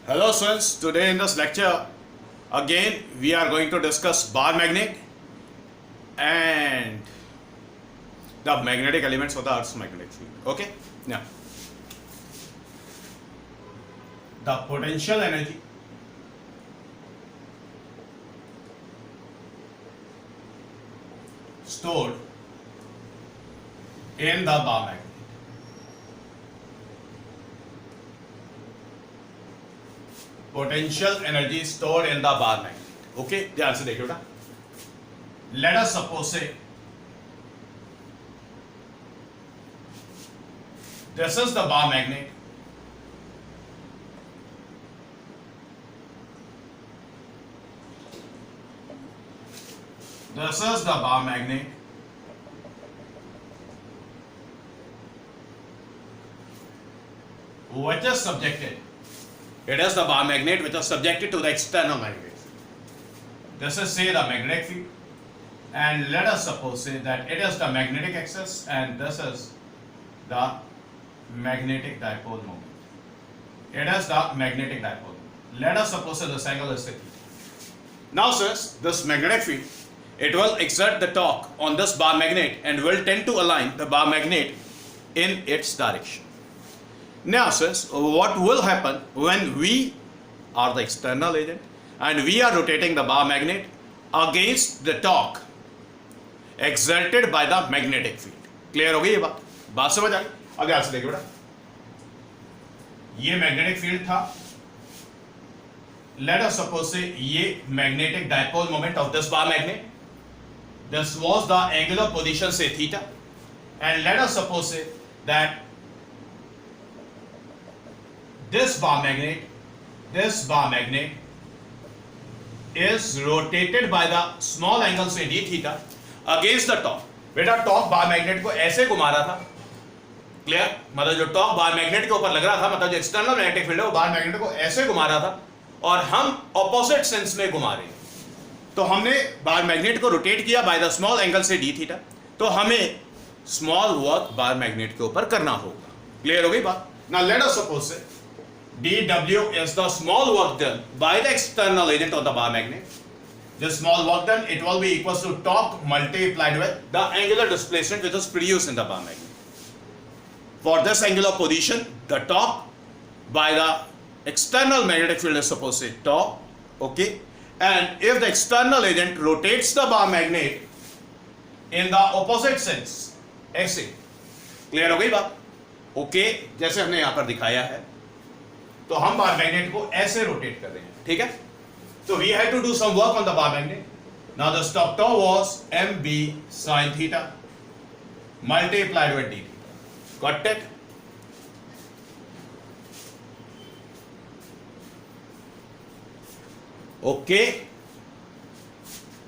Hello students, today in this lecture again we are going to discuss bar magnet and the magnetic elements of the Earth's magnetic field. Okay, now the potential energy stored in the bar magnet. Potential energy stored in the bar magnet. Okay, ध्यान से देखिए बेटा. Let us suppose say this is the bar magnet. This is the bar magnet. Which is subjected. It is the bar magnet which is subjected to the external magnetic field. This is say the magnetic field, and let us suppose say that it is the magnetic axis and this is the magnetic dipole moment. It is the magnetic dipole moment. Let us suppose say this angle is theta. Now sirs, this magnetic field, it will exert the torque on this bar magnet and will tend to align the bar magnet in its direction. Now sirs, what will happen when we are the external agent and we are rotating the bar magnet against the torque exerted by the magnetic field? Clear हो गई ये बात समझ आ गई? अब ध्यान से देखिए बेटा, ये मैग्नेटिक फील्ड था. Let us suppose say ये magnetic dipole moment of this bar magnet. This was the angular position say theta, and let us suppose say that this bar magnet is rotated by the small angle say d theta against the torque. बेटा torque बार magnet को ऐसे घुमा रहा था. Clear? मतलब जो torque bar magnet के ऊपर लग रहा था, मतलब जो एक्सटर्नल मैग्नेटिक फील्ड है वो बार मैग्नेट को ऐसे घुमा रहा था और हम ऑपोजिट सेंस में घुमा रहे हैं. तो हमने बार मैग्नेट को रोटेट किया बाय द स्मॉल एंगल से d थीटा, तो हमें स्मॉल वर्क बार मैग्नेट के ऊपर करना होगा. क्लियर हो गई बात? नाउ लेट अस सपोज से dW is the small work done by the external agent of the bar magnet. This small work done, it will be equals to torque multiplied with the angular displacement which is produced in the bar magnet. For this angular position, the torque by the external magnetic field is supposed to say torque. Okay, and if the external agent rotates the bar magnet in the opposite sense, ऐसे. Clear हो गई बात? Okay, जैसे हमने यहां पर दिखाया है, तो हम बार मैग्नेट को ऐसे रोटेट कर रहे हैं. ठीक है? तो we had to do some work on the bar magnet. Now the stock torque was mb sin theta multiplied with d theta. Got it? Okay.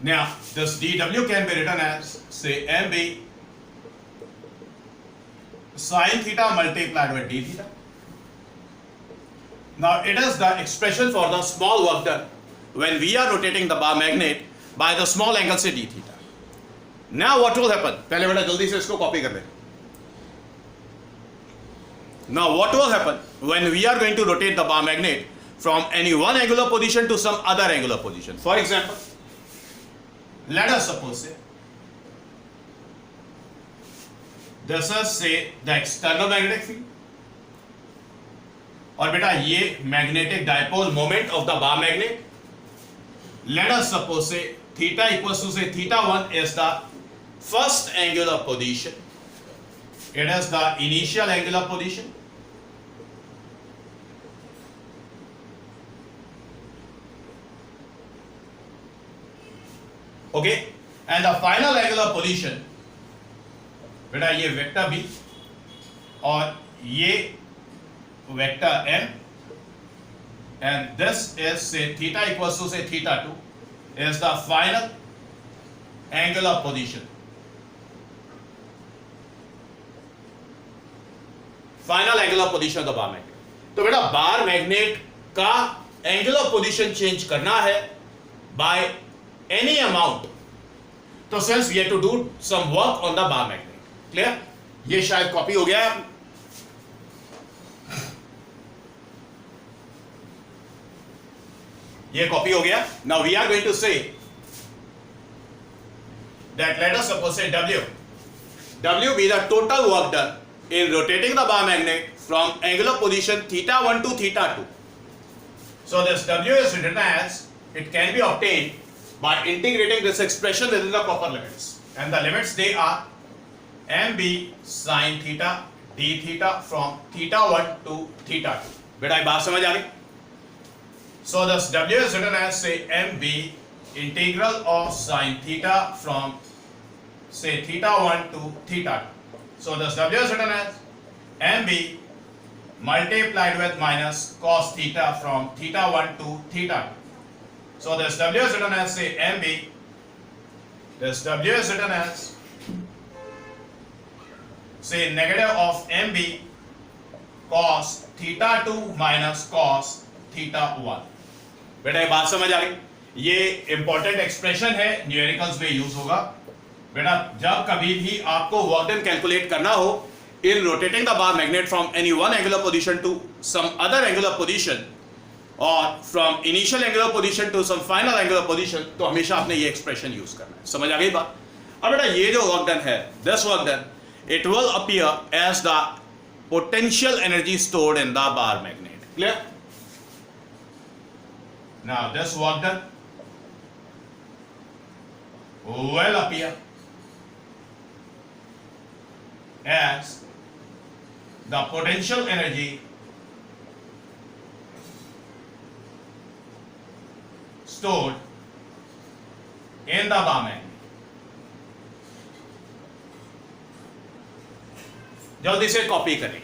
Now this dw can be written as say mb sin theta multiplied with d theta. Now it is the expression for the small work done when we are rotating the bar magnet by the small angle say d theta. Now what will happen? पहले बेटा जल्दी से इसको copy कर ले. Now what will happen when we are going to rotate the bar magnet from any one angular position to some other angular position? For example, let us suppose say this is say the external magnetic field, और बेटा ये magnetic dipole moment of the bar magnet. Late us suppose से theta equals to से theta 1 is the first angular position. It is the initial angular position. Okay, and the final angular position बेटा ये vector B और ये vector n, and this is say theta equals to say theta 2 is the final angular position. Final angular position of the bar magnet. तो बेटा बार magnet का angular position change करना है by any amount, तो since we have to do some work on the bar magnet. Clear? ये शायद copy हो गया है. ये कॉपी हो गया. Now we are going to say that let us suppose say W be the total work done in rotating the bar magnet from angular position theta 1 to theta 2. So this W is written as, it can be obtained by integrating this expression within the proper limits, and the limits they are mb sin theta d theta from theta 1 to theta 2. बेटा ये बात समझ आ गई. So this W is written as say mb integral of sin theta from say theta 1 to theta 2. So this W is written as mb multiplied with minus cos theta from theta 1 to theta 2. So this W is written as say mb, this W is written as say negative of mb cos theta 2 minus cos theta 1. बेटा ये बात समझ आ गई. ये important expression है, numericals में use होगा. बेटा जब कभी भी आपको वर्क डन कैलकुलेट करना हो in rotating the bar magnet from any one angular position to some other angular position or from initial angular position to some final angular position, तो हमेशा आपने ये एक्सप्रेशन यूज करना है. समझ आ गई बात. अब बेटा ये जो वर्क डन है, this work done, it will appear as the potential energy stored in the bar magnet. Clear? Now this work done will appear as the potential energy stored in the bar magnet. जल्दी से copy करें.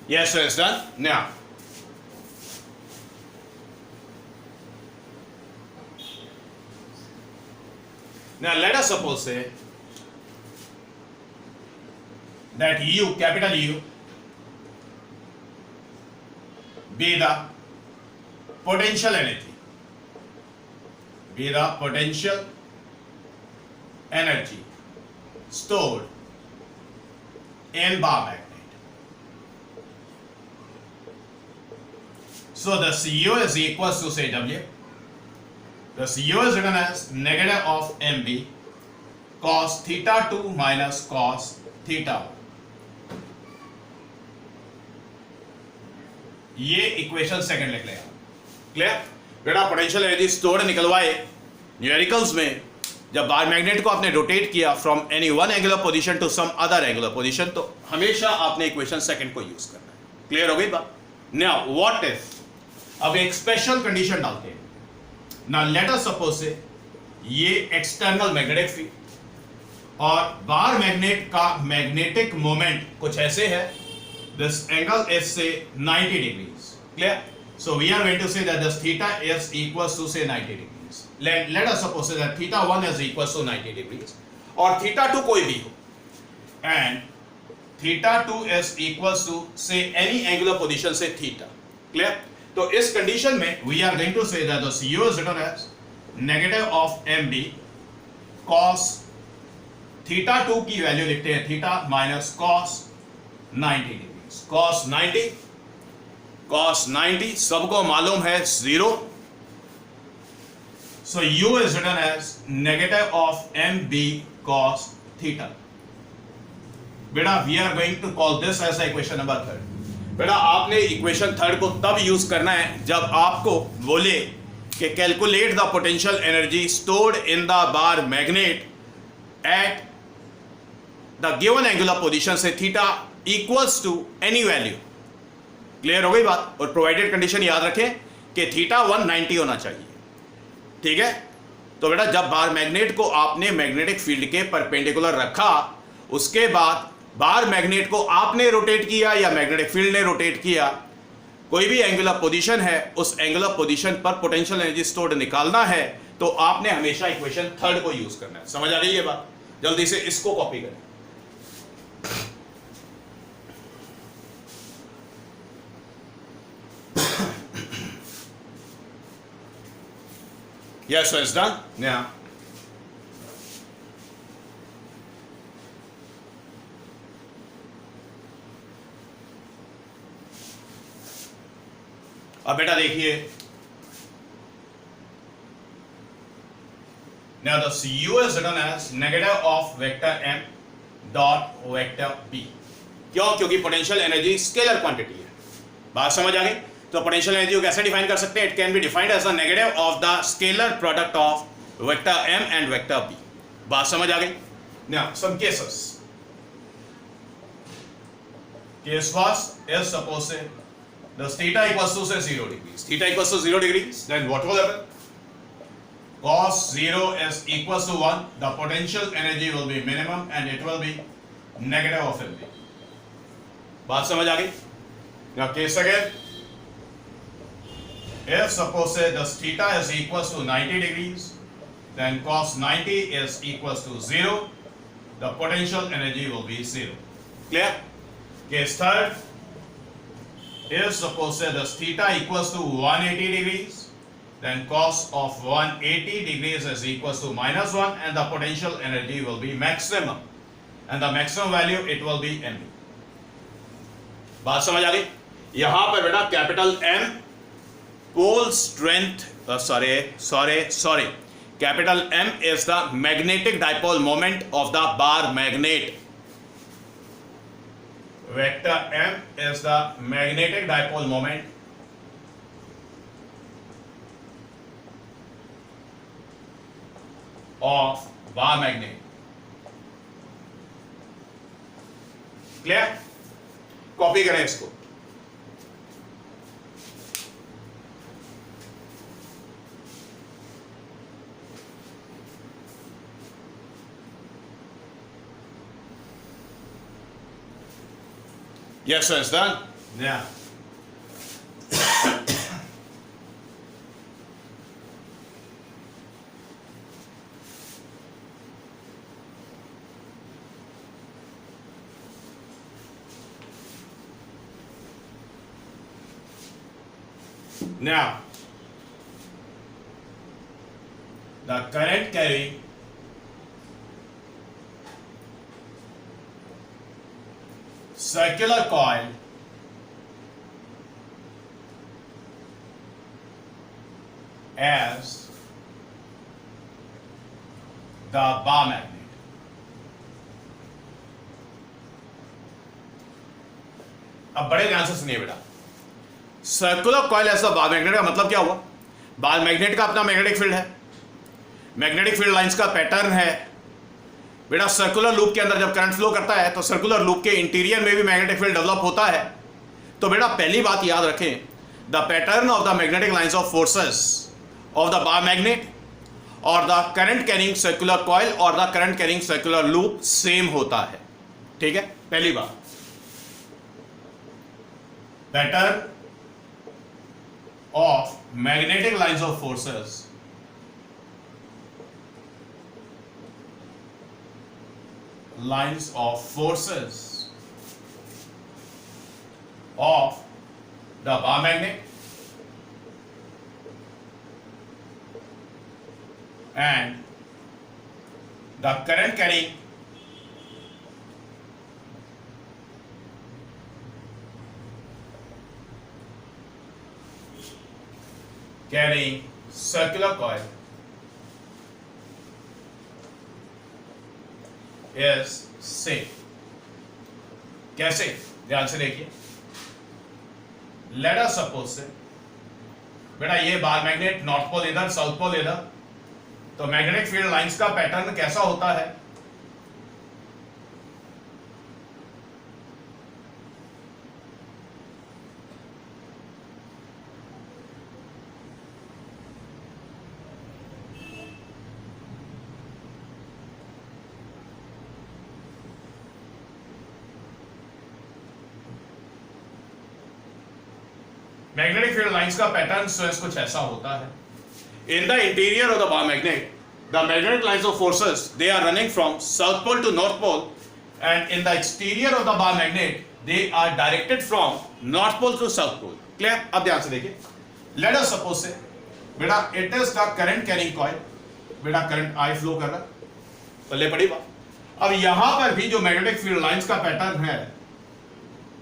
Yes, so it's done. Now let us suppose say that U, capital U, be the potential energy, stored in bar magnet. So the CU is equals to say W. The CU is written as negative of mb cos theta 2 minus cos theta 1. ये equation second लिख लेगा. Clear? बेटा potential energy stored निकलवाए numericals में. जब bar magnet को आपने rotate किया from any one angular position to some other angular position, तो हमेशा आपने इक्वेशन सेकंड को यूज करना है. क्लियर हो गई बात. नाउ व्हाट इफ, अब एक स्पेशल कंडीशन डालते हैं. नाउ लेट अस सपोज से ये एक्सटर्नल मैग्नेटिक फील्ड और बार मैग्नेट का मैग्नेटिक मोमेंट कुछ ऐसे है. This angle is say 90 degrees. Clear? So we are going to say that this theta is equals to say 90 degrees. Let us suppose say that theta 1 is equals to 90 degrees और theta 2 कोई भी हो, and theta 2 is equals to say any angular position say theta. Clear? तो इस condition में we are going to say that the CU is written as negative of mb cos theta 2 की value लिखते हैं theta minus cos 90 degrees. cos 90 सबको मालूम है 0. So U is written as negative of mb cos theta. बेटा we are going to call this as equation number 3. बेटा आपने equation 3 को तब यूज करना है जब आपको बोले कि calculate the potential energy stored in the bar magnet at the given angular position say theta equals to any value. Clear हो गई बात. और प्रोवाइडेड कंडीशन याद रखें कि थीटा 190 होना चाहिए. ठीक है? तो बेटा जब बार मैग्नेट को आपने मैग्नेटिक फील्ड के परपेंडिकुलर रखा, उसके बाद बार मैग्नेट को आपने रोटेट किया या मैग्नेटिक फील्ड ने रोटेट किया, कोई भी एंगुलर पोजीशन है, उस एंगुलर पोजीशन पर पोटेंशियल एनर्जी स्टोर्ड निकालना है, तो आपने हमेशा इक्वेशन 3 को यूज करना है. समझ आ रही है बात? जल्दी से इसको कॉपी करें. Yes, so it's done. Yeah. अब बेटा देखिए, now the CU is written as negative of vector m dot vector b. क्यों? क्योंकि पोटेंशियल एनर्जी स्केलर क्वांटिटी है। बात समझ आ गई? तो पोटेंशियल एनर्जी को कैसे डिफाइन कर सकते हैं? It can be defined as the negative of the scalar product of vector m and vector b. बात समझ आ गई? Now some cases. Case first is suppose say the theta equals to say 0 degrees. Theta equals to 0 degrees. Then what will happen? Cos 0 is equals to 1. The potential energy will be minimum and it will be negative of LV. बात समझ आ गई? Now case again. If suppose say the theta is equals to 90 degrees, then cos 90 is equals to 0. The potential energy will be 0. Clear? Case third. If suppose say the theta equals to 180 degrees, then cos of 180 degrees is equals to minus 1 and the potential energy will be maximum. And the maximum value it will be mv. बात समझ आ गई? यहां पर बेटा capital M pole strength, sorry, capital M is the magnetic dipole moment of the bar magnet. Vector M is the magnetic dipole moment of bar magnet. Clear? Copy करें इसको. Yes, sir, it's done. Yeah. Now, the current carrying circular coil as the bar magnet. अब बड़े ध्यान से सुनिए बेटा, circular coil as the bar magnet का मतलब क्या हुआ? बार मैग्नेट का अपना मैग्नेटिक फील्ड है, मैग्नेटिक फील्ड लाइंस का पैटर्न है बेटा। सर्कुलर लूप के अंदर जब करंट फ्लो करता है तो सर्कुलर लूप के इंटीरियर में भी मैग्नेटिक फील्ड डेवलप होता है। तो बेटा पहली बात याद रखें, the pattern of the magnetic lines of forces of the bar magnet और the current carrying circular coil और the current carrying circular loop same होता है। ठीक है, पहली बात, pattern of magnetic lines of forces lines of forces of the bar magnet and the current carrying circular coil is same. कैसे? ध्यान से देखिए, लेट अस सपोज से बेटा ये बार मैग्नेट नॉर्थ पोल इधर साउथ पोल इधर, तो मैग्नेटिक फील्ड लाइंस का पैटर्न कैसा होता है? मैग्नेटिक फील्ड लाइंस का पैटर्न कुछ ऐसा होता है। In the interior of the bar magnet, the magnetic lines of forces they are running from south pole to north pole and in the exterior of the bar magnet they are directed from north pole to south pole. Clear? अब ध्यान से देखिए, let us suppose say बेटा it is the current carrying coil, बेटा current I flow कर रहा है, पल्ले पड़ी बात। अब यहां पर भी जो मैग्नेटिक फील्ड लाइंस का पैटर्न है,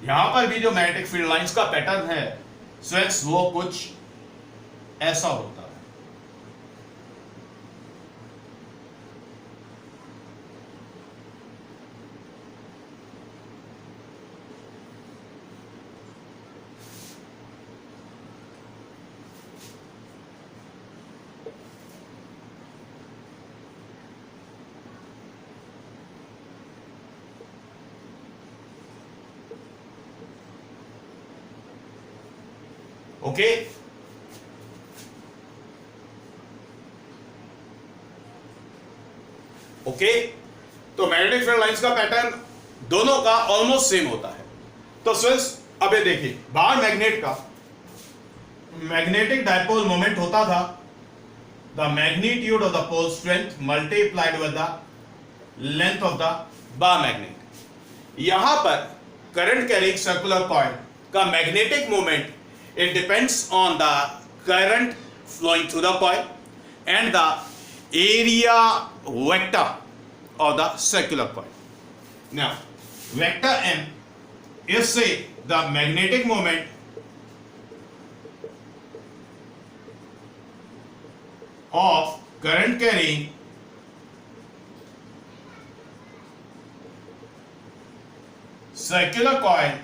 यहां पर भी जो मैग्नेटिक फील्ड लाइंस का पैटर्न है स्टूडेंट्स, वो कुछ ऐसा होता है। ओके ओके, तो मैग्नेटिक फील्ड लाइंस का पैटर्न दोनों का ऑलमोस्ट सेम होता है। तो स्टूडेंट्स अब ये देखिए, बार मैग्नेट का मैग्नेटिक डायपोल मोमेंट होता था the magnitude of the pole strength multiplied with the length of the bar magnet. यहां पर करंट कैरिंग सर्कुलर कॉइल का magnetic moment, it depends on the current flowing through the coil and the area vector of the circular coil. Now vector m is say the magnetic moment of current carrying circular coil.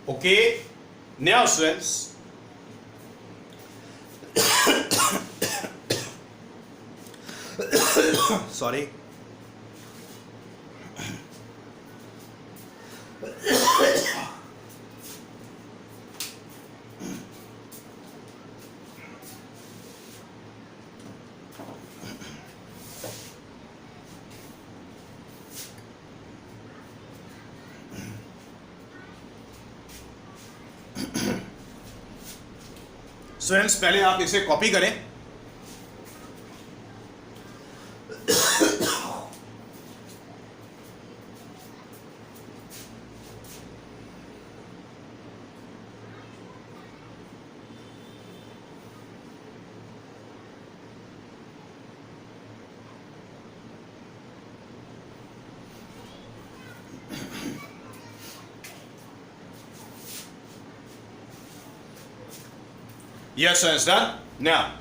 Okay, now students, sorry, students पहले आप इसे copy करें। Yes, sir, it's done. Now,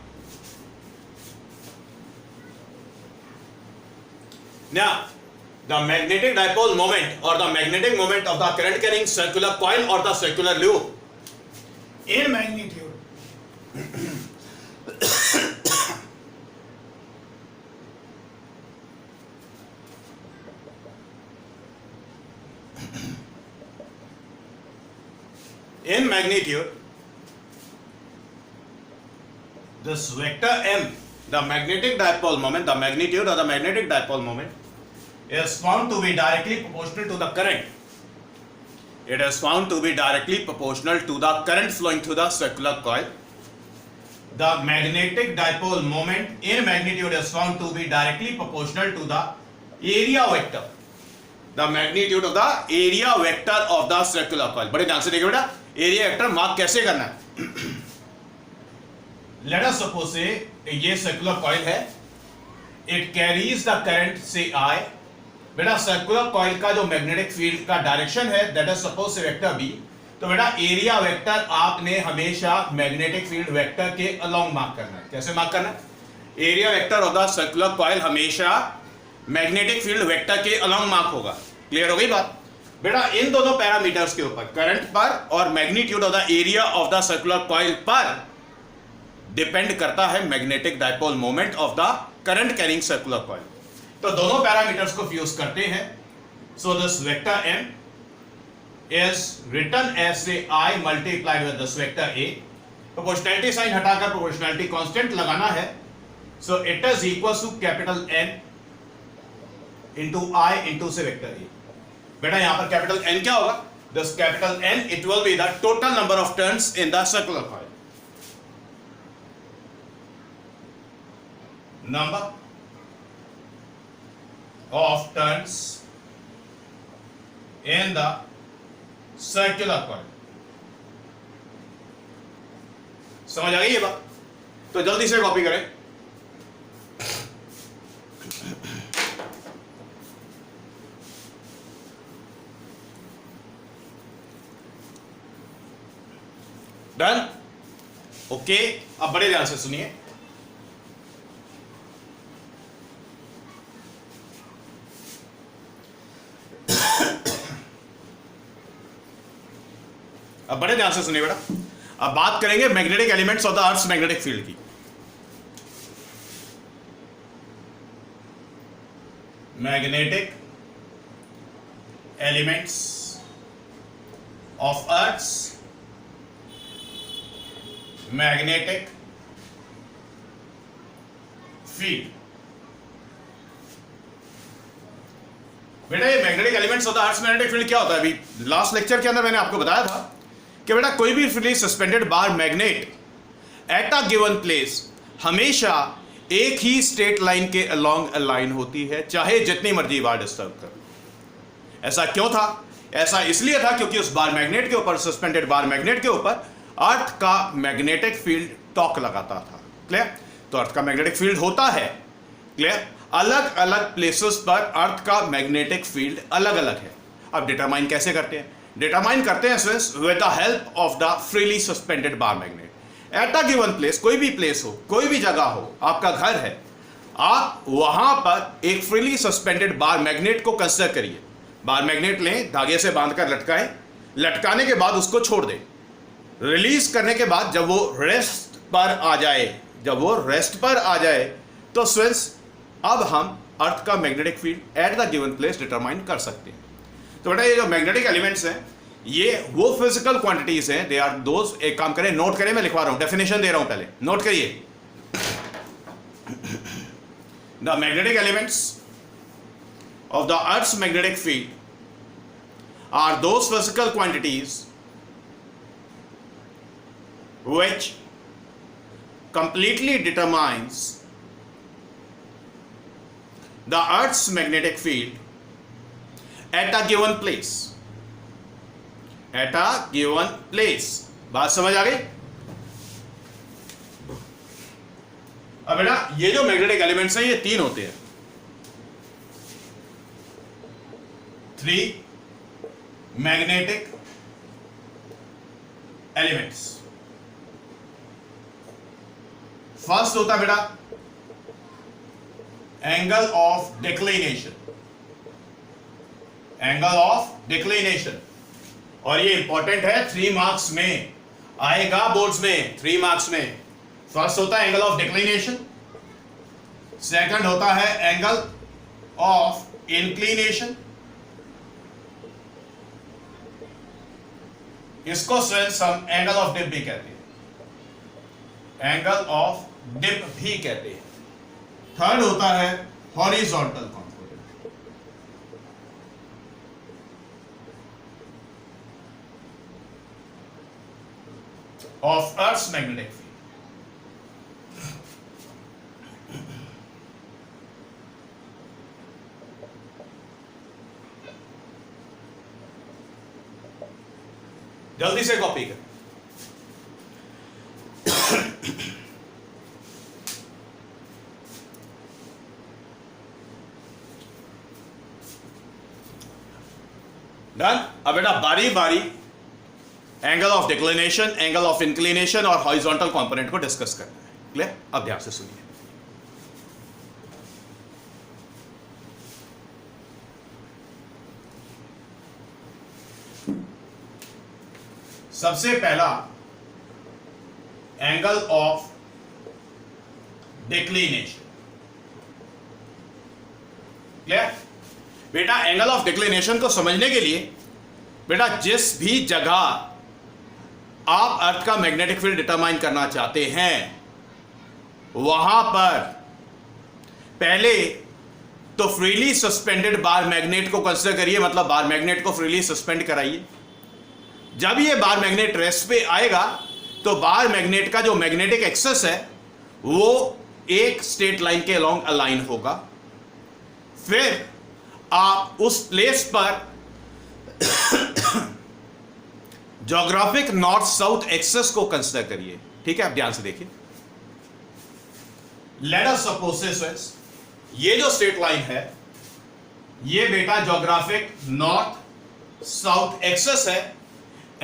the magnetic dipole moment or the magnetic moment of the current carrying circular coil or the circular loop in magnitude in magnitude, this vector m, the magnetic dipole moment, the magnitude of the magnetic dipole moment is found to be directly proportional to the current. It is found to be directly proportional to the current flowing through the circular coil. The magnetic dipole moment in magnitude is found to be directly proportional to the area vector. The magnitude of the area vector of the circular coil. बड़े ध्यान से देखिए बेटा, area vector mark कैसे करना है। Let us suppose से ये सर्कुलर कॉइल है, इट कैरीज द करंट से I। बेटा सर्कुलर कॉइल का जो मैग्नेटिक फील्ड का डायरेक्शन है दैट इज सपोज से वेक्टर B। तो बेटा एरिया वेक्टर आपने हमेशा मैग्नेटिक फील्ड वेक्टर के अलोंग मार्क करना है। कैसे मार्क करना है? Area vector of the circular coil हमेशा मैग्नेटिक फील्ड वेक्टर के अलोंग मार्क होगा। क्लियर हो गई बात? बेटा इन दोनों पैरामीटर्स के ऊपर, करंट पर और magnitude of the area of the circular coil पर डिपेंड करता है magnetic dipole moment of the current carrying circular coil. तो दोनों पैरामीटर्स को फ्यूज करते हैं। So this vector m is written as say I multiplied with this vector A। Proportionality sign हटाकर proportionality constant लगाना है। So it is equal to capital N into I into say vector A। बेटा यहां पर capital N क्या होगा? This capital N it will be the total number of turns in the circular coil. Number of turns in the circular coil। समझ आ गई ये बात? तो जल्दी से कॉपी करें। डन? ओके, अब बड़े ध्यान से सुनिए। अब बड़े ध्यान से सुनिए बेटा। अब बात करेंगे magnetic elements of the earth's magnetic field की। Magnetic elements of earth's magnetic field. बेटा ये magnetic elements of the earth's magnetic field क्या होता है? अभी लास्ट लेक्चर के अंदर मैंने आपको बताया था कि बेटा कोई भी freely suspended bar magnet at a given place हमेशा एक ही स्ट्रेट लाइन के अलोंग अलाइन होती है, चाहे जितनी मर्जी बार डिस्टर्ब कर। ऐसा क्यों था? ऐसा इसलिए था क्योंकि उस बार मैग्नेट के ऊपर, सस्पेंडेड बार मैग्नेट के ऊपर अर्थ का मैग्नेटिक फील्ड टॉर्क लगाता था। क्लियर? तो अर्थ का मैग्नेटिक फील्ड होता है, क्लियर, अलग अलग प्लेसेस पर अर्थ का मैग्नेटिक फील्ड अलग अलग है। अब डिटरमाइन कैसे करते हैं? डिटरमाइन करते हैं students with the help of the freely suspended bar magnet. At a given place, कोई भी प्लेस हो, कोई भी जगह हो, आपका घर है, आप वहां पर एक फ्रीली सस्पेंडेड बार मैग्नेट को कंसीडर करिए। बार मैग्नेट लें, धागे से बांधकर लटकाएं, लटकाने के बाद उसको छोड़ दें। रिलीज करने के बाद जब वो रेस्ट पर आ जाए, तो स्टूडेंट्स अब हम अर्थ का magnetic field at the given place determine कर सकते हैं। तो बेटा ये जो मैग्नेटिक एलिमेंट्स हैं, ये वो फिजिकल क्वांटिटीज हैं, दे आर दोज, एक काम करें, नोट करें, मैं लिखवा रहा हूं, डेफिनेशन दे रहा हूं, पहले नोट करिए। The magnetic elements of the earth's magnetic field are those physical quantities which completely determines the Earth's magnetic field at a given place. At a given place. बात समझ आ गई? अब बेटा ये जो मैग्नेटिक एलिमेंट्स हैं, ये तीन होते हैं। 3 मैग्नेटिक एलिमेंट्स। फर्स्ट होता बेटा angle of declination, angle of declination, और ये इंपॉर्टेंट है, 3 मार्क्स में आएगा, बोर्ड्स में 3 मार्क्स में। फर्स्ट होता है एंगल ऑफ डिक्लिनेशन, सेकंड होता है एंगल ऑफ इंक्लिनेशन, इसको हम एंगल ऑफ डिप भी कहते हैं, एंगल ऑफ डिप भी कहते हैं। थर्ड होता है horizontal component, of earth's magnetic field. जल्दी से कॉपी कर। डन? अब बेटा बारी बारी angle of declination, angle of inclination और हॉरिजॉन्टल कंपोनेंट को डिस्कस करना है। क्लियर? अब ध्यान से सुनिए। सबसे पहला एंगल ऑफ डिक्लिनेशन। क्लियर? बेटा एंगल ऑफ डिक्लिनेशन को समझने के लिए बेटा जिस भी जगह आप अर्थ का मैग्नेटिक फील्ड डिटरमाइन करना चाहते हैं, वहां पर पहले तो फ्रीली सस्पेंडेड बार मैग्नेट को कंसीडर करिए, मतलब बार मैग्नेट को फ्रीली सस्पेंड कराइए। जब ये बार मैग्नेट रेस्ट पे आएगा तो बार मैग्नेट का जो मैग्नेटिक एक्सेस है वो एक स्ट्रेट लाइन के अलोंग अलाइन होगा। फिर आप उस प्लेस पर ज्योग्राफिक नॉर्थ साउथ एक्सेस को कंसिडर करिए, ठीक है, आप ध्यान से देखिए। लेट अस सपोज ये जो स्ट्रेट लाइन है ये बेटा ज्योग्राफिक नॉर्थ साउथ एक्सेस है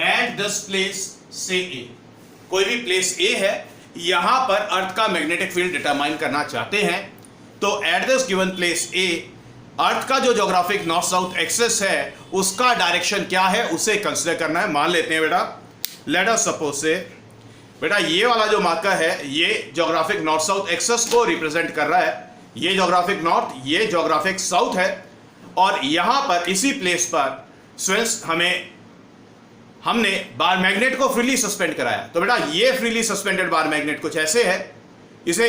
एट दिस प्लेस से ए। कोई भी प्लेस ए है, यहां पर अर्थ का मैग्नेटिक फील्ड डिटरमाइन करना चाहते हैं, तो एट दिस गिवन प्लेस ए अर्थ का जो ज्योग्राफिक नॉर्थ साउथ एक्सेस है उसका डायरेक्शन क्या है उसे कंसिडर करना है। मान लेते हैं बेटा, लेट अस सपोज से बेटा ये वाला जो मार्कर है ये ज्योग्राफिक नॉर्थ साउथ एक्सेस को रिप्रेजेंट कर रहा है। ये ज्योग्राफिक नॉर्थ, ये ज्योग्राफिक साउथ है, और यहां पर इसी प्लेस पर स्टूडेंट्स हमने बार मैग्नेट को फ्रीली सस्पेंड कराया। तो बेटा ये फ्रीली सस्पेंडेड बार मैग्नेट कुछ ऐसे है, इसे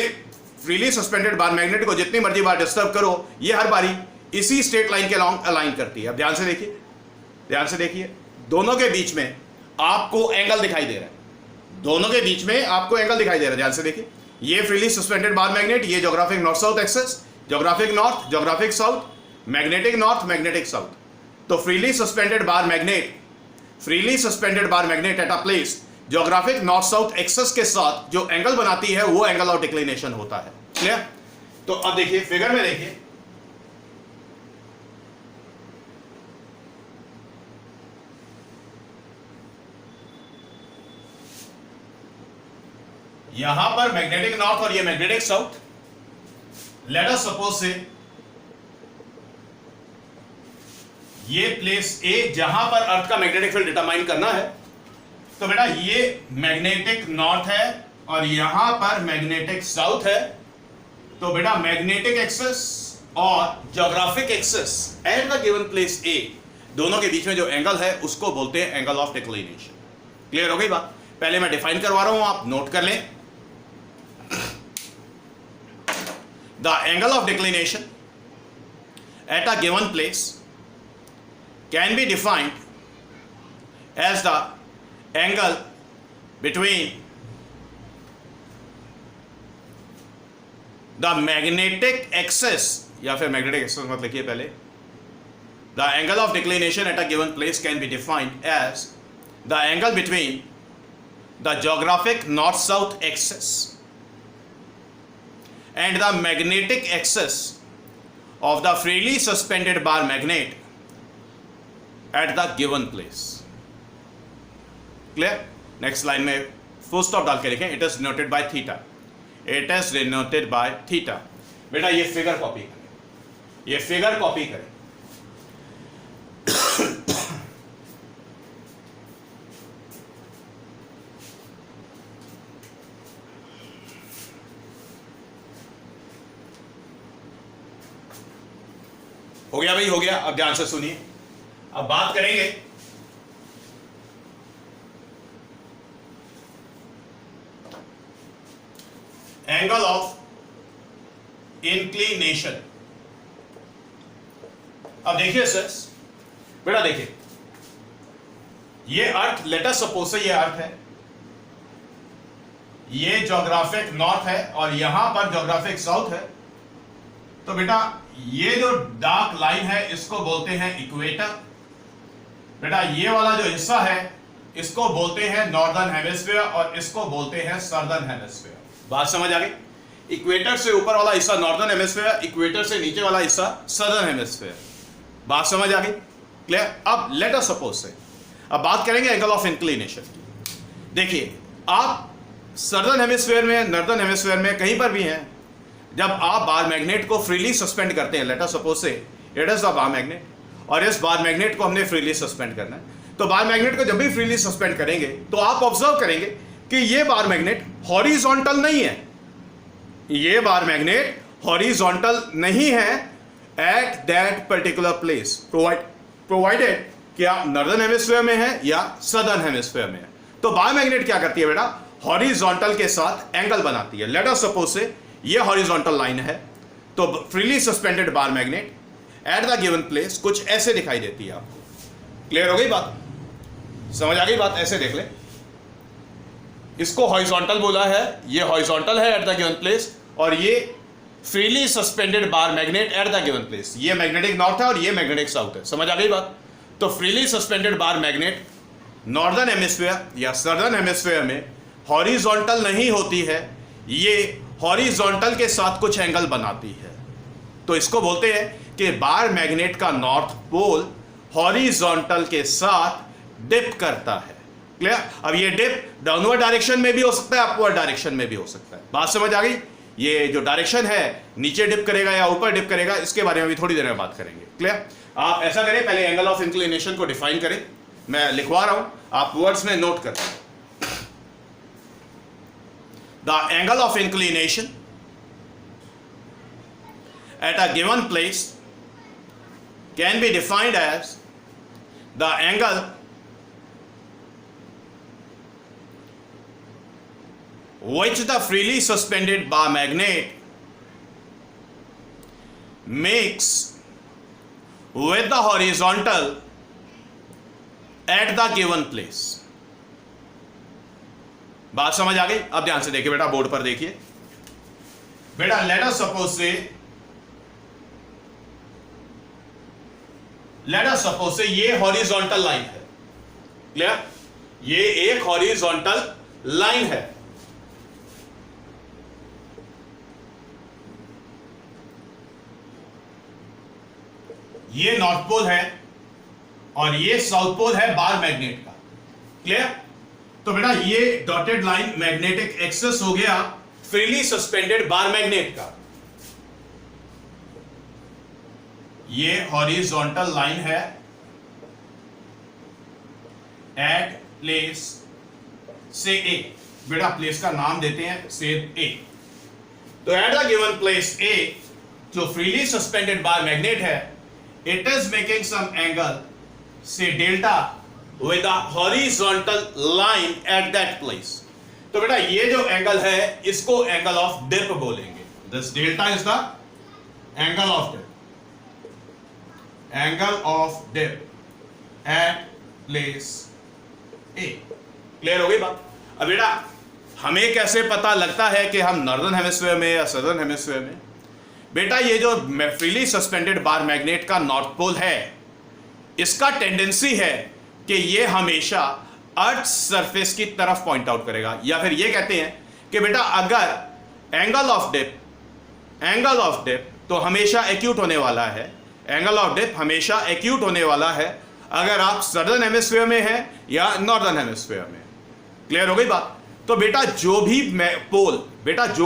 फ्रीली सस्पेंडेड बार मैग्नेट को जितनी मर्जी बार डिस्टर्ब करो ये हर बारी इसी स्ट्रेट लाइन के अलॉन्ग अलाइन करती है। अब ध्यान से देखिए, ध्यान से देखिए, दोनों के बीच में आपको एंगल दिखाई दे रहा है, दोनों के बीच में आपको एंगल दिखाई दे रहा है। ध्यान से देखिए, ये फ्रीली सस्पेंडेड बार मैग्नेट, ये geographic north south axis, geographic north, geographic south, magnetic north, magnetic south. तो freely suspended bar magnet at a place geographic north south axis के साथ जो एंगल बनाती है वो एंगल ऑफ डिक्लिनेशन होता है। क्लियर? तो अब देखिए फिगर में, देखिए यहां पर मैग्नेटिक नॉर्थ और ये magnetic south. Late us suppose से ये प्लेस ए जहां पर अर्थ का मैग्नेटिक फील्ड डिटरमाइन करना है, तो बेटा ये मैग्नेटिक नॉर्थ है और यहां पर मैग्नेटिक साउथ है। तो बेटा मैग्नेटिक एक्सेस और geographic axis at the given place A, दोनों के बीच में जो एंगल है उसको बोलते हैं एंगल ऑफ डिक्लिनेशन। क्लियर हो गई बात? पहले मैं डिफाइन करवा रहा हूं, आप नोट कर लें। The angle of declination eight a given place can be defined as the angle between the magnetic axis, या फिर magnetic axis मत लिखिए पहले, the angle of declination at a given place can be defined as the angle between the geographic north-south axis and the magnetic axis of the freely suspended bar magnet at the given place. Clear? Next line में full stop डाल के लिखें, it is denoted by theta. It is denoted by theta. बेटा ये figure copy करें, ये figure copy करें। हो गया भाई, हो गया। अब ध्यान से सुनिए, अब बात करेंगे एंगल ऑफ इंक्लिनेशन। अब देखिए सर, बेटा देखिए ये अर्थ, लेट अस सपोज से ये अर्थ है, ये ज्योग्राफिक नॉर्थ है और यहां पर ज्योग्राफिक साउथ है। तो बेटा ये जो डार्क लाइन है इसको बोलते हैं इक्वेटर। बेटा ये वाला जो हिस्सा है इसको बोलते हैं नॉर्दर्न हेमिस्फीयर और इसको बोलते हैं सदर्न हेमिस्फीयर। बात समझ आ गई? इक्वेटर से ऊपर वाला हिस्सा नॉर्दर्न हेमिस्फीयर, इक्वेटर से नीचे वाला हिस्सा सदर्न हेमिस्फीयर। बात समझ आ गई? क्लियर? अब लेट अस सपोज से अब बात करेंगे एंगल ऑफ इंक्लिनेशन की। देखिए आप सदर्न हेमिस्फीयर में, नॉर्दर्न हेमिस्फीयर में कहीं पर भी हैं, जब आप बार मैग्नेट को फ्रीली सस्पेंड करते हैं, लेट अस सपोज से it is the bar magnet, और इस बार मैग्नेट को हमने फ्रीली सस्पेंड करना है। तो बार मैग्नेट को जब भी फ्रीली सस्पेंड करेंगे तो आप ऑब्जर्व करेंगे कि ये बार मैग्नेट हॉरिजॉन्टल नहीं है, ये बार मैग्नेट हॉरिजॉन्टल नहीं है eight that particular place, provided कि आप नॉर्दर्न हेमिस्फीयर में है या सदर्न हेमिस्फीयर में है। तो बार मैग्नेट क्या करती है बेटा, हॉरिजॉन्टल के साथ एंगल बनाती है। लेट अस सपोज से ये हॉरिजॉन्टल लाइन है, तो freely suspended bar magnet at the given place कुछ ऐसे दिखाई देती है आपको। क्लियर हो गई बात? समझ आ गई बात? ऐसे देख ले, इसको हॉरिजॉन्टल बोला है, ये हॉरिजॉन्टल है एट द गिवन प्लेस, और ये freely suspended bar magnet at the given place, ये मैग्नेटिक नॉर्थ है और ये मैग्नेटिक साउथ है। समझ आ गई बात? तो freely suspended bar magnet northern hemisphere या सदर्न हेमिस्फीयर में हॉरिजॉन्टल नहीं होती है, ये हॉरिजॉन्टल के साथ कुछ एंगल बनाती है। तो इसको बोलते हैं कि बार मैग्नेट का नॉर्थ पोल हॉरिजॉन्टल के साथ डिप करता है। क्लियर? अब ये डिप डाउनवर्ड डायरेक्शन में भी हो सकता है, अपवर्ड डायरेक्शन में भी हो सकता है। बात समझ आ गई? ये जो डायरेक्शन है, नीचे डिप करेगा या ऊपर डिप करेगा, इसके बारे में भी थोड़ी देर में बात करेंगे। क्लियर? आप ऐसा करें, पहले एंगल ऑफ इंक्लिनेशन को डिफाइन करें। मैं लिखवा रहा हूं, आप वर्ड्स में नोट करें। The angle of inclination at a given place can be defined as the angle which the freely suspended bar magnet makes with the horizontal at the given place। बात समझ आ गई? अब ध्यान से देखिए बेटा, बोर्ड पर देखिए बेटा। लेट अस सपोज से ये हॉरिजॉन्टल लाइन है। क्लियर? ये एक हॉरिजॉन्टल लाइन है। ये नॉर्थ पोल है और ये साउथ पोल है बार मैग्नेट का। क्लियर? तो बेटा ये डॉटेड लाइन मैग्नेटिक एक्सिस हो गया फ्रीली सस्पेंडेड बार मैग्नेट का। ये हॉरिजॉन्टल लाइन है एट प्लेस से ए। बेटा प्लेस का नाम देते हैं से ए। तो at the given place A जो फ्रीली सस्पेंडेड बार मैग्नेट है, it is making some angle say delta with a horizontal line at that place. तो बेटा ये जो एंगल है इसको एंगल ऑफ डिप बोलेंगे। This delta is the angle of dip, angle of dip at place A. Clear हो गई बात? अब बेटा हमें कैसे पता लगता है कि हम नॉर्दर्न हेमिस्फीयर में या सदर्न हेमिस्फीयर में? बेटा ये जो फ्रीली सस्पेंडेड बार मैग्नेट का नॉर्थ पोल है, इसका टेंडेंसी है कि ये हमेशा अर्थ सरफेस की तरफ पॉइंट आउट करेगा। या फिर ये कहते हैं कि बेटा अगर एंगल ऑफ डिप तो हमेशा एक्यूट होने वाला है। एंगल ऑफ डिप हमेशा एक्यूट होने वाला है अगर आप सदर्न हेमिस्फीयर में हैं या नॉर्दर्न हेमिस्फीयर में। क्लियर हो गई बात? तो बेटा जो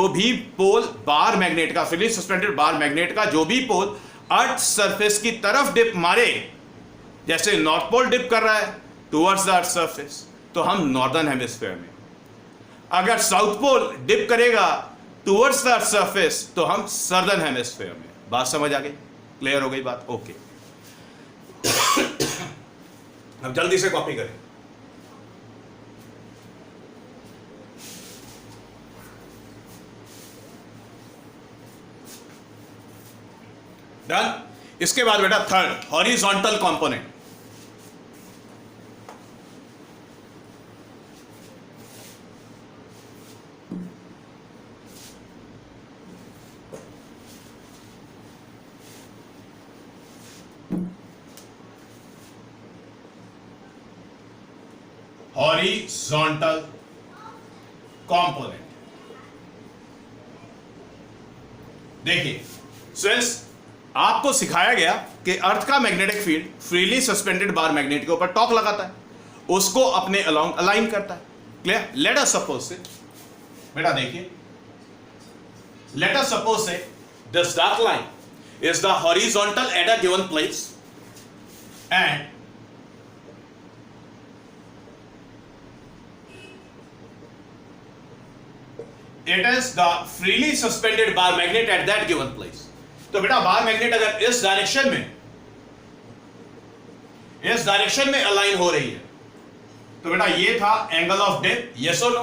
भी पोल बार मैग्नेट का, फ्रीली सस्पेंडेड बार मैग्नेट का जो भी पोल अर्थ सरफेस की तरफ डिप मारे, जैसे नॉर्थ पोल डिप कर रहा है टुवर्ड्स द अर्थ सरफेस, तो हम नॉर्दर्न हेमिस्फीयर में। अगर साउथ पोल डिप करेगा टुवर्ड्स द अर्थ सरफेस तो हम सदर्न हेमिस्फीयर में। बात समझ आ गई? क्लियर हो गई बात? ओके। अब जल्दी से कॉपी करें। डन? इसके बाद बेटा third, horizontal component. Horizontal component. देखिए स्टूडेंट्स, आपको सिखाया गया कि अर्थ का magnetic field freely suspended bar magnet के ऊपर टॉर्क लगाता है, उसको अपने अलोंग अलाइन करता है। Clear? Late us suppose say, बेटा देखिए, लेट अस सपोज से this dark line is the horizontal eight a given place and it is the freely suspended bar magnet at that given place। तो बेटा bar magnet अगर इस direction में align हो रही है तो बेटा ये था एंगल ऑफ डिप। यस और नो?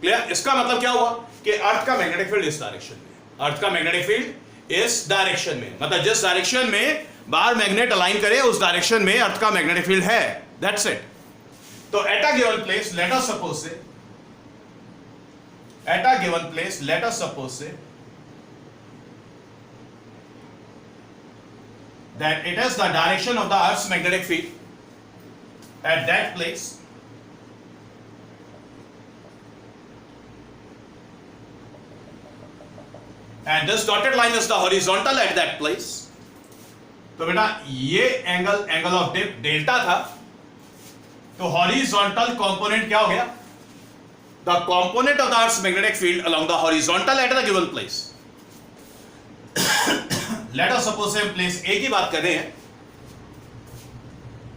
क्लियर? इसका मतलब क्या हुआ कि अर्थ का मैग्नेटिक फील्ड इस डायरेक्शन में, अर्थ का मैग्नेटिक फील्ड इस डायरेक्शन में, मतलब जिस डायरेक्शन में बार मैग्नेट अलाइन करे उस डायरेक्शन में अर्थ का मैग्नेटिक फील्ड है। That's it. तो at a given place let us suppose say, at a given place let us suppose say that it is the direction of the earth's magnetic field at that place, and this dotted line is the horizontal at that place. तो बेटा ये angle of delta था, तो horizontal component क्या हो गया? The component of the earth's magnetic field along the horizontal at the given place. Let us suppose हम place A की बात कर रहे हैं,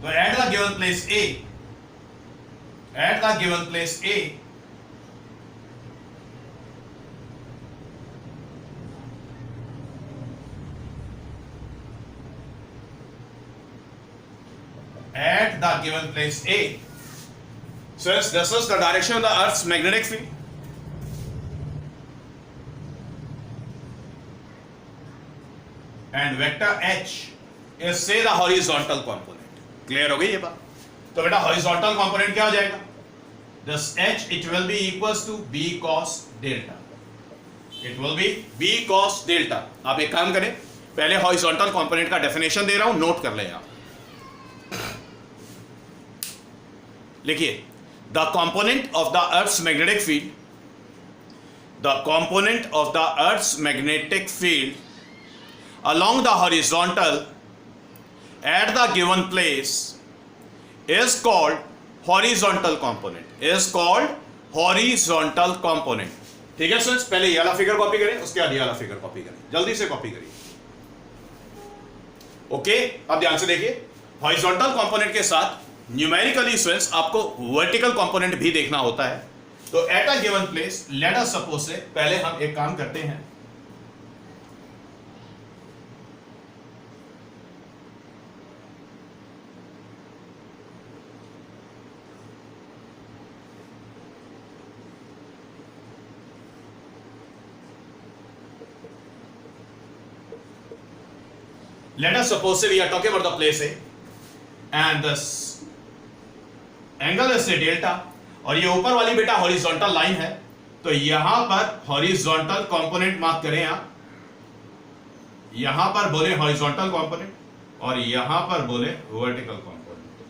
तो at the given place A, at the given place A at the given place A, since this is the direction of the Earth's magnetic field, and vector H is say the horizontal component. Clear हो गई ये बात? तो बेटा horizontal component क्या हो जाएगा? This H it will be equals to B cos delta. It will be B cos delta. आप एक काम करें, पहले horizontal component का definition दे रहा हूं, नोट कर लें आप. लिखिए, the component of the earth's magnetic field, the component of the earth's magnetic field along the horizontal at the given place is called horizontal component, is called horizontal component. ठीक है students, पहले ये वाला figure copy करें, उसके बाद ये वाला फिगर कॉपी करें, जल्दी से कॉपी करिए. ओके, अब ध्यान से देखिए, हॉरिजॉन्टल कंपोनेंट के साथ न्यूमेरिकली स्टूडेंट्स आपको वर्टिकल कंपोनेंट भी देखना होता है. तो at a given place let us suppose से पहले हम एक काम करते हैं, let us suppose we are talking about the place A and this angle is say delta, और ये ऊपर वाली बेटा हॉरिजॉन्टल लाइन है, तो यहां पर हॉरिजॉन्टल कंपोनेंट मार्क करें आप, यहां पर बोले हॉरिजॉन्टल कंपोनेंट और यहां पर बोले vertical component.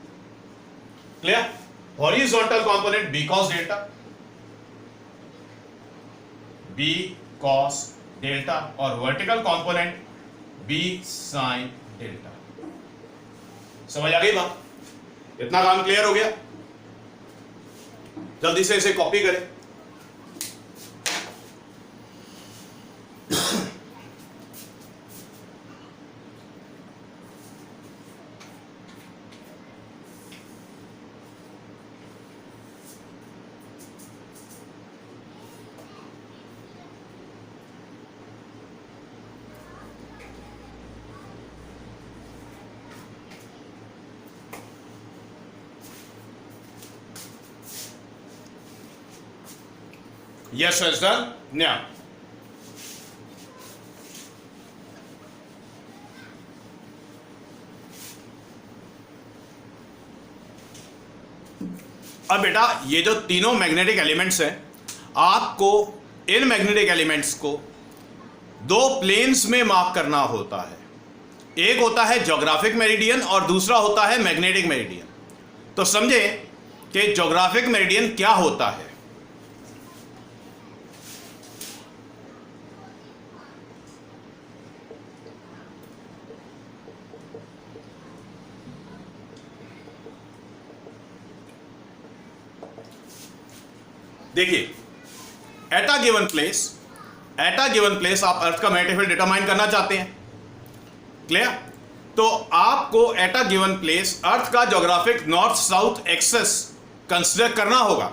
Clear? Horizontal component B cos delta, B cos delta, और vertical component B sine delta. समझ आ गई बात? इतना काम क्लियर हो गया? जल्दी से इसे कॉपी करें. Yes, sir, it's done. Now, अब बेटा ये जो तीनों मैग्नेटिक एलिमेंट्स हैं, आपको इन मैग्नेटिक एलिमेंट्स को दो प्लेन्स में मार्क करना होता है. एक होता है ज्योग्राफिक मेरिडियन और दूसरा होता है मैग्नेटिक मेरिडियन. तो समझे कि ज्योग्राफिक मेरिडियन क्या होता है. देखिए, एट अ गिवन प्लेस आप अर्थ का मैग्नेटिक फील्ड डिटरमाइन करना चाहते हैं. क्लियर? तो आपको at a given place earth का geographic north south axis consider करना होगा.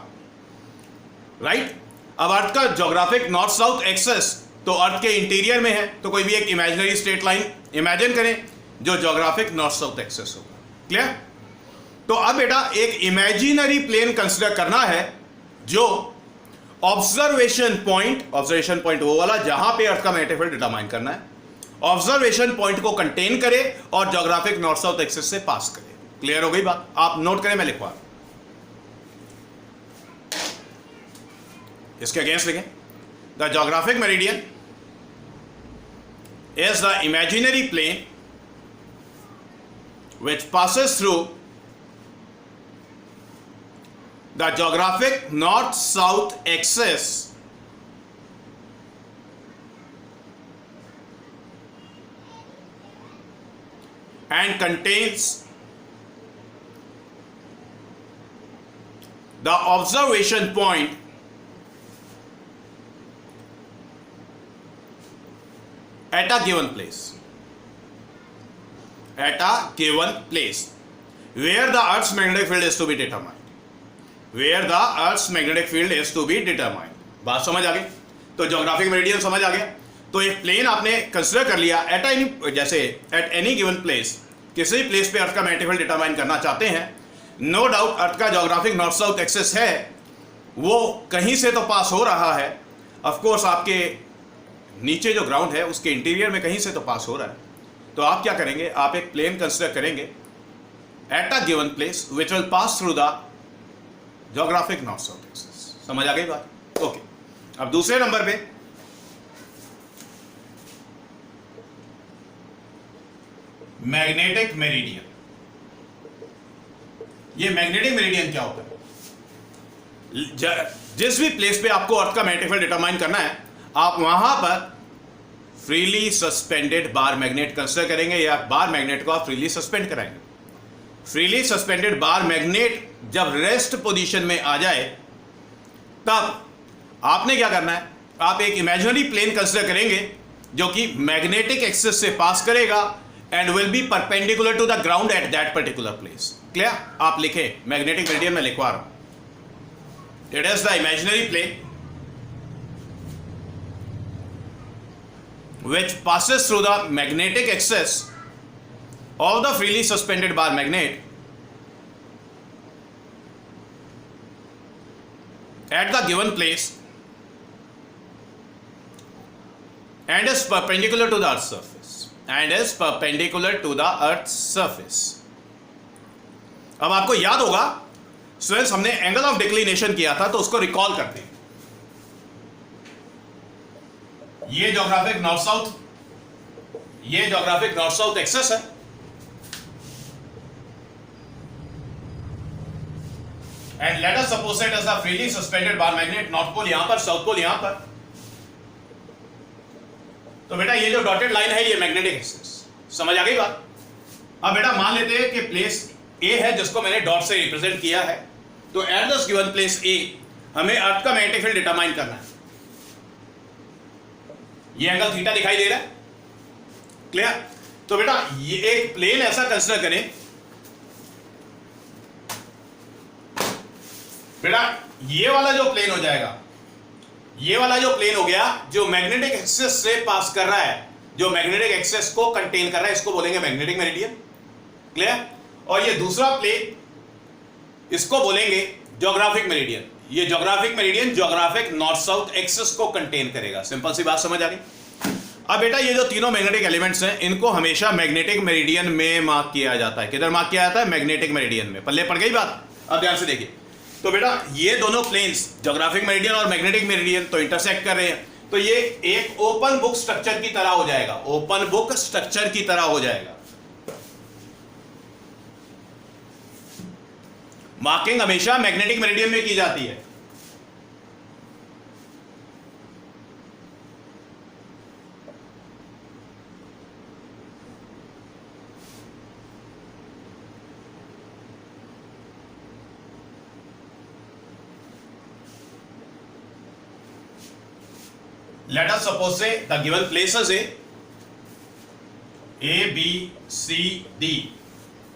राइट? अब अर्थ का ज्योग्राफिक नॉर्थ साउथ एक्सेस तो अर्थ के इंटीरियर में है, तो कोई भी एक इमेजिनरी स्ट्रेट लाइन इमेजिन करें जो ज्योग्राफिक नॉर्थ साउथ एक्सेस होगा. क्लियर? तो अब बेटा एक इमेजिनरी प्लेन कंसीडर करना है जो ऑब्जर्वेशन पॉइंट वो वाला जहां पे अर्थ का मैग्नेटिक फील्ड डिटरमाइन करना है, ऑब्जर्वेशन पॉइंट को कंटेन करे और ज्योग्राफिक नॉर्थ साउथ एक्सिस से पास करे. क्लियर हो गई बात? आप नोट करें, मैं लिखवा. इसके अगेंस्ट लिखें, the geographic meridian is the imaginary plane which passes through the geographic north south axis and contains the observation point at a given place, at a given place where the earth's magnetic field is to be determined, where the earth's magnetic field is to be determined। बात समझ आ गई? तो geographic meridian समझ आ गया। तो एक plane आपने कंसिडर कर लिया एट एनी, जैसे एट एनी गिवन प्लेस, किसी प्लेस पे अर्थ का मैग्नेटिक फील्ड डिटरमाइन करना चाहते हैं। नो डाउट अर्थ का ज्योग्राफिक नॉर्थ साउथ एक्सिस है, वो कहीं से तो पास हो रहा है। ऑफ कोर्स आपके नीचे जो ग्राउंड है उसके इंटीरियर में कहीं से तो पास हो रहा है। तो आप क्या करेंगे, आप एक प्लेन कंसिडर करेंगे eight a given place which will pass through the geographic north south axis. समझ आ गई बात? ओके। अब दूसरे नंबर पे मैग्नेटिक मेरिडियन। ये मैग्नेटिक मेरिडियन क्या होता है? जिस भी प्लेस पे आपको अर्थ का मैग्नेटिक फील्ड डिटरमाइन करना है, आप वहां पर freely suspended bar magnet consider करेंगे, या बार मैग्नेट को आप फ्रीली सस्पेंड कराएंगे। फ्रीली सस्पेंडेड बार मैग्नेट जब रेस्ट पोजीशन में आ जाए, तब आपने क्या करना है, आप एक इमेजिनरी प्लेन कंसिडर करेंगे जो कि मैग्नेटिक एक्सिस से पास करेगा and will be perpendicular to the ground at that particular place. Clear? आप लिखें, मैग्नेटिक मेरिडियन में लिखवा रहा हूं, it is the imaginary plane which passes through the magnetic axis of the freely suspended bar magnet at the given place and is perpendicular to the earth's surface, and is perpendicular to the earth's surface। अब आपको याद होगा students, हमने angle of declination किया था, तो उसको recall करते हैं। ये ज्योग्राफिक नॉर्थ साउथ, ये ज्योग्राफिक नॉर्थ साउथ एक्सिस है, and let us suppose it as a freely suspended bar magnet, north pole यहां पर, साउथ पोल यहां पर। तो बेटा ये जो डॉटेड लाइन है ये मैग्नेटिक एक्सिस। समझ आ गई बात? अब बेटा मान लेते हैं कि प्लेस ए है जिसको मैंने डॉट से रिप्रेजेंट किया है, तो एट दिस गिवन प्लेस ए हमें अर्थ का मैग्नेटिक फील्ड डिटरमाइन करना है। ये एंगल थीटा दिखाई दे रहा है, क्लियर? तो बेटा ये एक प्लेन ऐसा कंसिडर करें, बेटा ये वाला जो प्लेन हो जाएगा, ये वाला जो प्लेन हो गया जो मैग्नेटिक एक्सिस से पास कर रहा है, जो मैग्नेटिक एक्सिस को कंटेन कर रहा है, इसको बोलेंगे मैग्नेटिक मेरिडियन। क्लियर? और ये दूसरा प्लेन, इसको बोलेंगे ज्योग्राफिक मेरिडियन। ये geographic meridian geographic north south axis को कंटेन करेगा। सिंपल सी बात समझ आ गई? अब बेटा ये जो तीनों मैग्नेटिक एलिमेंट्स हैं, इनको हमेशा मैग्नेटिक मेरिडियन में मार्क किया जाता है। किधर मार्क किया जाता है? मैग्नेटिक मेरिडियन में। पल्ले पड़ गई बात? अब ध्यान से देखिए, तो बेटा ये दोनों प्लेन्स ज्योग्राफिक मेरिडियन और मैग्नेटिक मेरिडियन तो इंटरसेक्ट कर रहे हैं, तो ये एक ओपन बुक स्ट्रक्चर की तरह हो जाएगा, ओपन बुक स्ट्रक्चर की तरह हो जाएगा। मार्किंग हमेशा मैग्नेटिक मेरिडियन में की जाती है। Let us suppose say the given places A, B, C, D,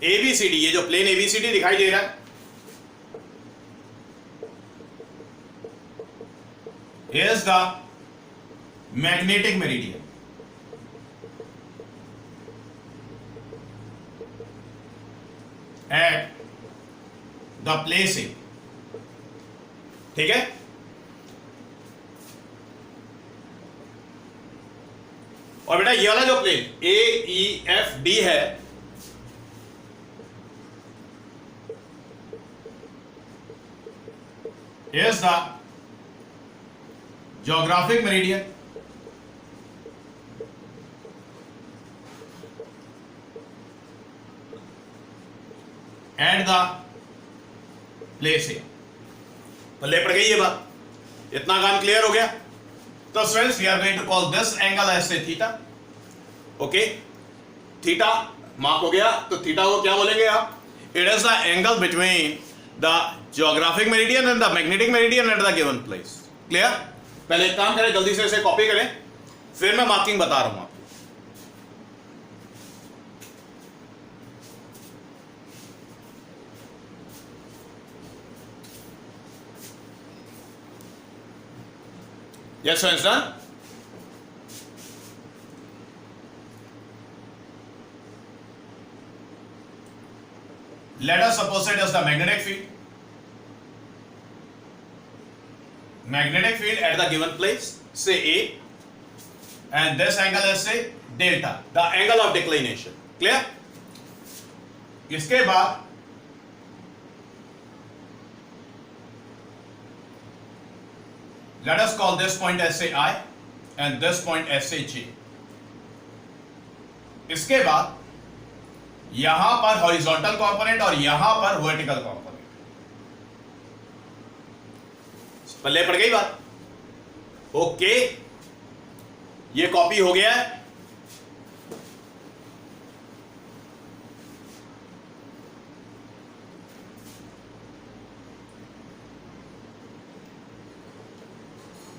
A B C D, ये जो plane A B C D दिखाई दे रहा है, is the magnetic meridian at the place A। ठीक है? और बेटा ये वाला जो plane A E F D है, is the geographic meridian at the place A। पल्ले पड़ गई ये बात, इतना काम क्लियर हो गया। तो friends we are going to call this angle as a theta. Okay, theta mark हो गया, तो थीटा को क्या बोलेंगे आप? It is the angle between the geographic meridian and the magnetic meridian at the given place. Clear? पहले एक काम करें, जल्दी से इसे कॉपी करें, फिर मैं मार्किंग बता रहा हूं आपको। Yes, so it's done. Let us suppose it as the magnetic field. Magnetic field at the given place, say A, and this angle is say delta, the angle of declination. Clear? इसके बाद let us call this point as say I and this point as say J. इसके बाद यहां पर horizontal component और यहां पर vertical component. पल्ले पड़ गई बात? ओके, ये कॉपी हो गया है।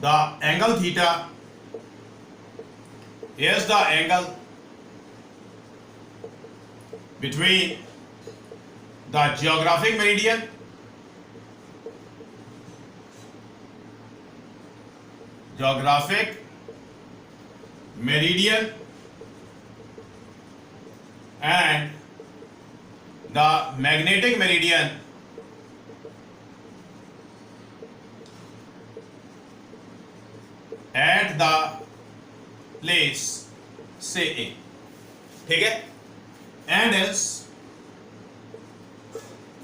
The angle theta is the angle between the geographic meridian and the magnetic meridian at the place say A. ठीक है? And is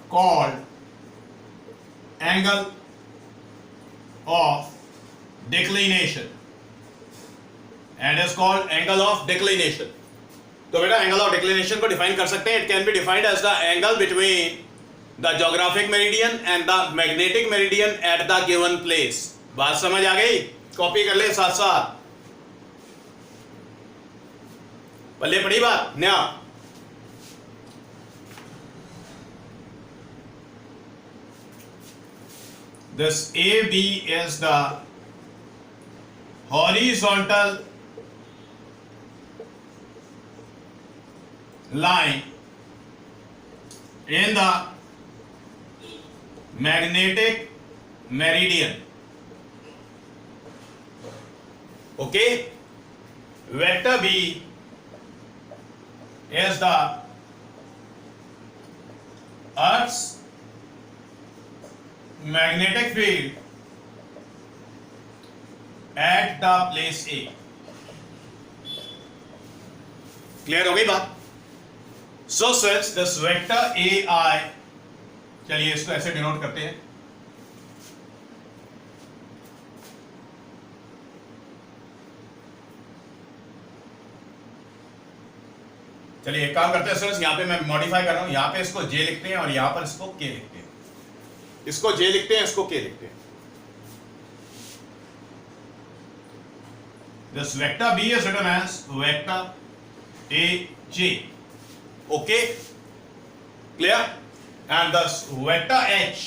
called angle of declination. And is called angle of declination. तो बेटा angle of declination को define कर सकते हैं। It can be defined as the angle between the geographic meridian and the magnetic meridian at the given place. बात समझ आ गई? कॉपी कर ले साथ साथ, पल्ले पड़ी बात? न्या this AB is the horizontal line in the magnetic meridian. Okay, vector B is the Earth's magnetic field at the place A. Clear हो गई बात? So since this vector AI, चलिए इसको ऐसे डिनोट करते हैं, चलिए एक काम करते हैं सर, यहां पे मैं मॉडिफाई कर रहा हूं, यहां पे इसको J लिखते हैं और यहां पर इसको K लिखते हैं, इसको J लिखते हैं, इसको K लिखते हैं। This vector B is written as vector AJ. Okay, clear? And thus vector H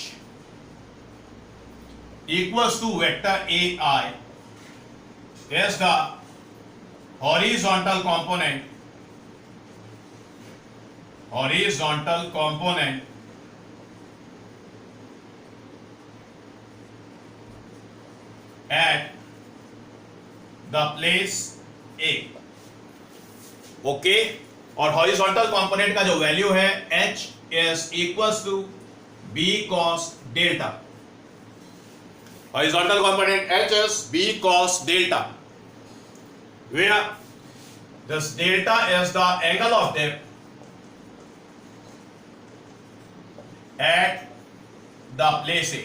equals to vector AI is the horizontal component at the place A. Okay, और हॉरिजॉन्टल कंपोनेंट का जो value है H is equals to B cos delta. Horizontal component H is B cos delta, where this delta is the angle of depth at the place A.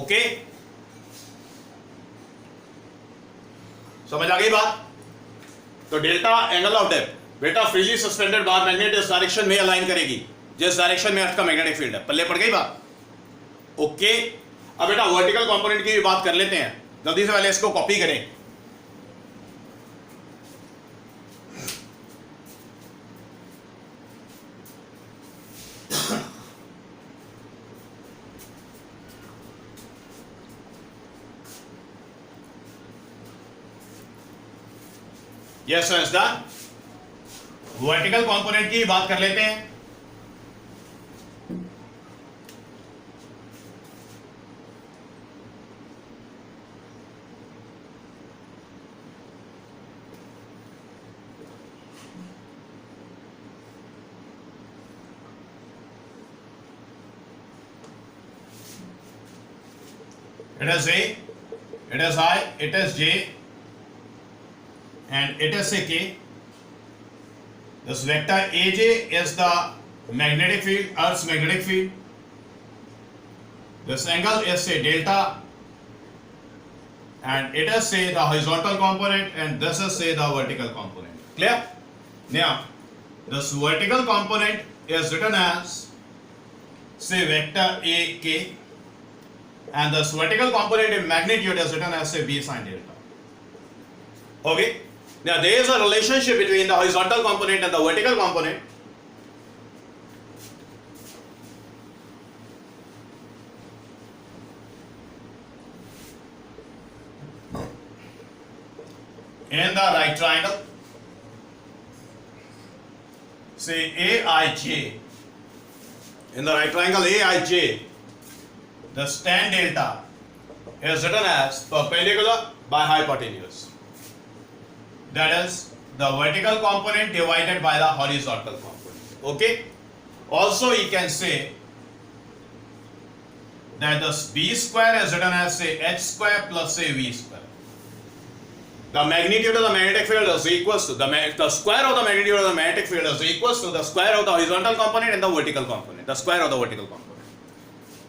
Okay, समझ आ गई बात? तो delta angle of depth, बेटा freely suspended bar magnet इस direction में align करेगी जिस डायरेक्शन में अर्थ का मैग्नेटिक फील्ड है। पल्ले पड़ गई बात? ओके, अब बेटा वर्टिकल कंपोनेंट की भी बात कर लेते हैं, जल्दी से पहले इसको कॉपी करें। Yes so it's done. Vertical component की बात कर लेते हैं। It is A, it is I, it is J, and it is a K. This vector AJ is the magnetic field, Earth's magnetic field. This angle is say delta, and it is say the horizontal component, and this is say the vertical component. Clear? Now, this vertical component is written as say vector AK, and this vertical component in magnitude is written as say B sine delta. Okay? Now there is a relationship between the horizontal component and the vertical component. In the right triangle, say AIJ. In the right triangle AIJ, the tan delta is written as perpendicular by hypotenuse. That is the vertical component divided by the horizontal component. Okay? Also you can say that the B square is written as say H square plus say V square. The magnitude of the magnetic field is equals to the square of the magnitude of the magnetic field is equals to the square of the horizontal component and the vertical component. The square of the vertical component.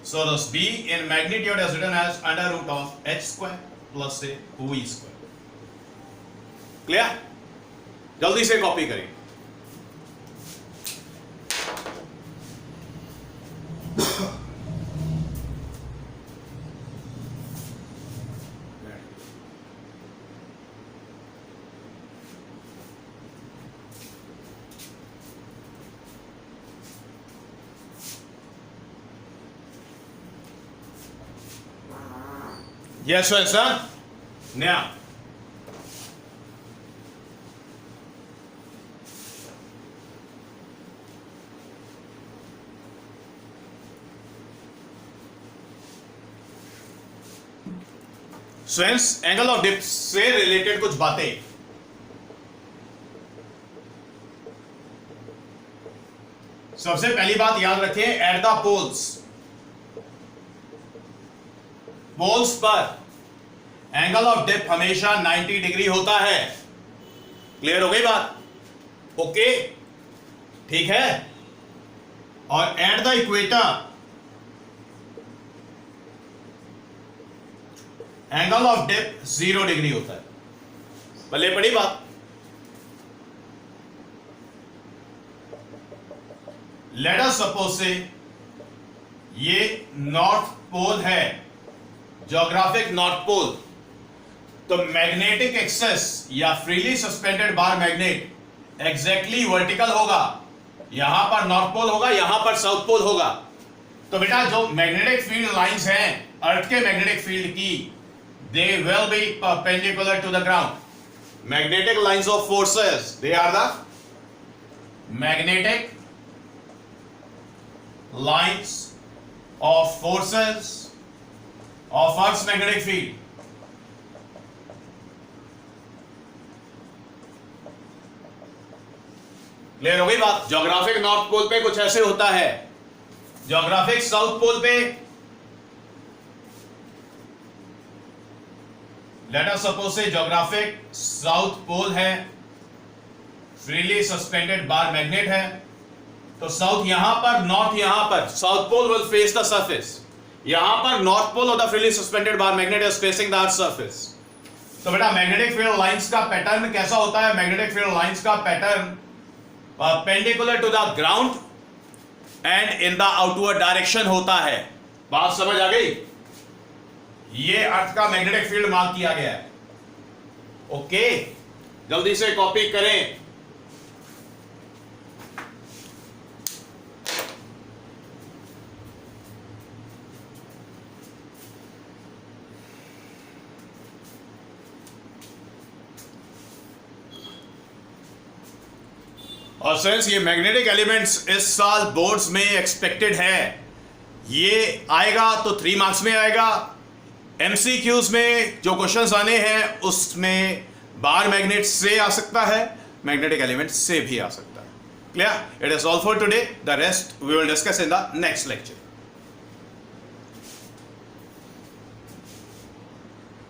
So this B in magnitude is written as under root of H square plus say V square. Clear? जल्दी से copy करें। Yes, sir. Now, Swens angle of dip से related कुछ बातें। सबसे पहली बात याद रखें, एट द पोल्स पर एंगल ऑफ डिप हमेशा 90 डिग्री होता है। क्लियर हो गई बात? ओके, ठीक है। और at the equator angle of dip 0 degree होता है। भले पड़ी बात। लेट अस सपोज से ये नॉर्थ पोल है, ज्योग्राफिक नॉर्थ पोल, तो मैग्नेटिक एक्सेस या freely suspended bar magnet exactly vertical होगा। यहां पर नॉर्थ पोल होगा, यहां पर साउथ पोल होगा। तो बेटा जो मैग्नेटिक फील्ड लाइंस हैं अर्थ के मैग्नेटिक फील्ड की, they will be perpendicular to the ground. Magnetic lines of forces, they are the magnetic lines of forces of Earth's magnetic field. Clear हो गई बात? ज्योग्राफिक नॉर्थ पोल पे कुछ ऐसे होता है, ज्योग्राफिक साउथ पोल पे लेट अस सपोज से ज्योग्राफिक साउथ पोल है, फ्रीली सस्पेंडेड बार मैग्नेट है, तो साउथ यहां पर, नॉर्थ यहां पर, south pole will face the surface, यहां पर north pole of the freely suspended bar magnet is facing the earth surface. तो बेटा मैग्नेटिक फील्ड लाइंस का पैटर्न कैसा होता है? मैग्नेटिक फील्ड लाइंस का pattern perpendicular to the ground and in the outward direction होता है। बात समझ आ गई? ये अर्थ का मैग्नेटिक फील्ड मार्क किया गया है। ओके, जल्दी से कॉपी करें। और फ्रेंड्स, ये मैग्नेटिक एलिमेंट्स इस साल बोर्ड्स में एक्सपेक्टेड है। ये आएगा तो 3 मार्क्स में आएगा। एमसीक्यूज में जो क्वेश्चंस आने हैं उसमें बार मैग्नेट से आ सकता है, मैग्नेटिक एलिमेंट से भी आ सकता है। Clear? It is all for today. The rest we will discuss in the next lecture.